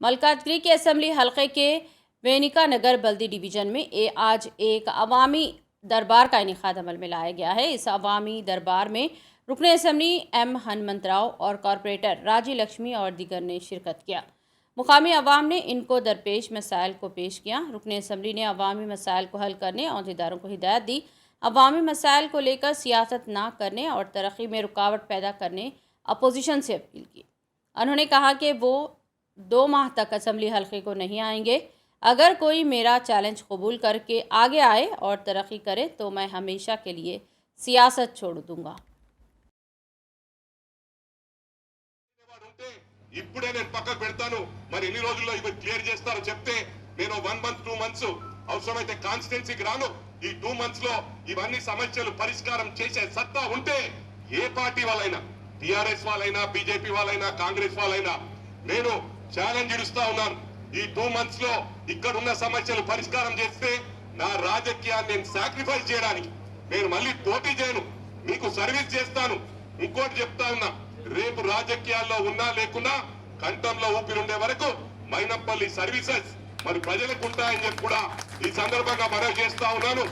मलकाजगिरी के असेंबली हलके के वेनिका नगर बल्दी डिवीजन में आज एक अवामी दरबार का इनेकाद अमल में लाया गया है। इस अवामी दरबार में रुकने असेंबली एम हनुमंतराव और कॉरपोरेटर राजी लक्ष्मी और दीगर ने शिरकत किया। मुकामी अवाम ने इनको दरपेश मसाइल को पेश किया। रुकने असेंबली ने अवामी मसाइल को हल करने और अहदेदारों को हिदायत दी। अवामी मसाइल को लेकर सियासत ना करने और तरक्की में रुकावट पैदा करने अपोजिशन से अपील की। उन्होंने कहा कि वो 2 माह तक असेंबली हलके को नहीं आएंगे। अगर कोई मेरा चैलेंज कबूल करके आगे आए और तरक्की करे तो मैं हमेशा के लिए सियासत छोड़ दूंगा। ఇప్పుడే నేను పక్కకు పెడతాను మరి ఎన్ని రోజుల్లో ఇవి క్లియర్ చేస్తారో చెప్తే నేను 1 మంత్ 2 మంత్స్ అవసరమైతే కాన్స్టిట్యున్సీకి రాను। ఈ 2 మంత్స్ లో ఇవన్నీ సమస్యలు పరిష్కారం చేసే సత్తా ఉంటే ఏ పార్టీ వాళ్ళైనా టిఆర్ఎస్ వాళ్ళైనా బీజేపీ వాళ్ళైనా కాంగ్రెస్ వాళ్ళైనా నేను ఛాలెంజ్ ఇస్తా ఉన్నాను। ఈ 2 మంత్స్ లో ఇక్కడ ఉన్న సమస్యలు పరిష్కారం చేస్తే నా రాజకీయాన్ని నేను సాక్రిఫైస్ చేయడానికి నేను మళ్ళీ పోటీ చేయను, మీకు సర్వీస్ చేస్తాను। ఇంకోటి చెప్తా ఉన్నా, రేపు రాజకీయాల్లో ఉన్నా లేకున్నా కంఠంలో ఊపిరుండే వరకు మైనంపల్లి సర్వీసెస్ మరి ప్రజలకు ఉంటాయని చెప్పి కూడా ఈ సందర్భంగా మనవి చేస్తా ఉన్నాను।